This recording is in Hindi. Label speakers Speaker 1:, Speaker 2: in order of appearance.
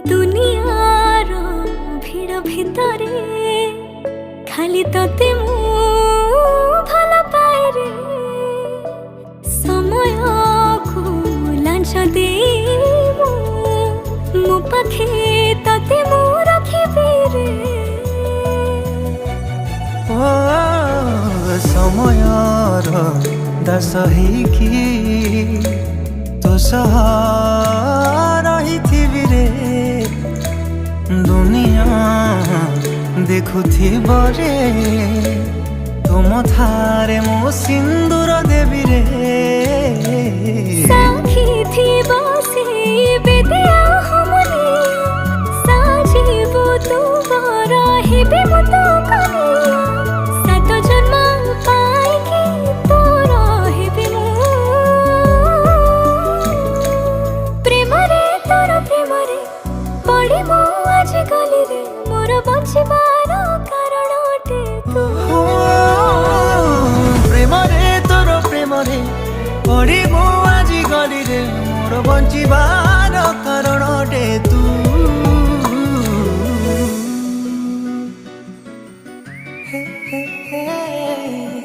Speaker 1: दुनियार भिड़ भितरे खाली तते मु भल पाए रे समय को लांच दे मो पाखे तते मु रखिबे रे
Speaker 2: ओ समयर दास ହେଇକି तो रही रे दुनिया देखुथिब रे तुम थारे मो सिंदूर देवी रे
Speaker 1: साखी थी बसे बेदिया हमने साजीबो तू रहिबे मो तो कनिया सात जन्म पाइके तो रहिबे मो प्रेम रे तोर प्रेम रे पड़ी मो आज गली रे मोर बचिबार कारण अटे तू
Speaker 2: प्रेम रे तोर प्रेम रे पड़ी मो आज गली रे मोर बंचिबार कारण अटे तू हे हे हे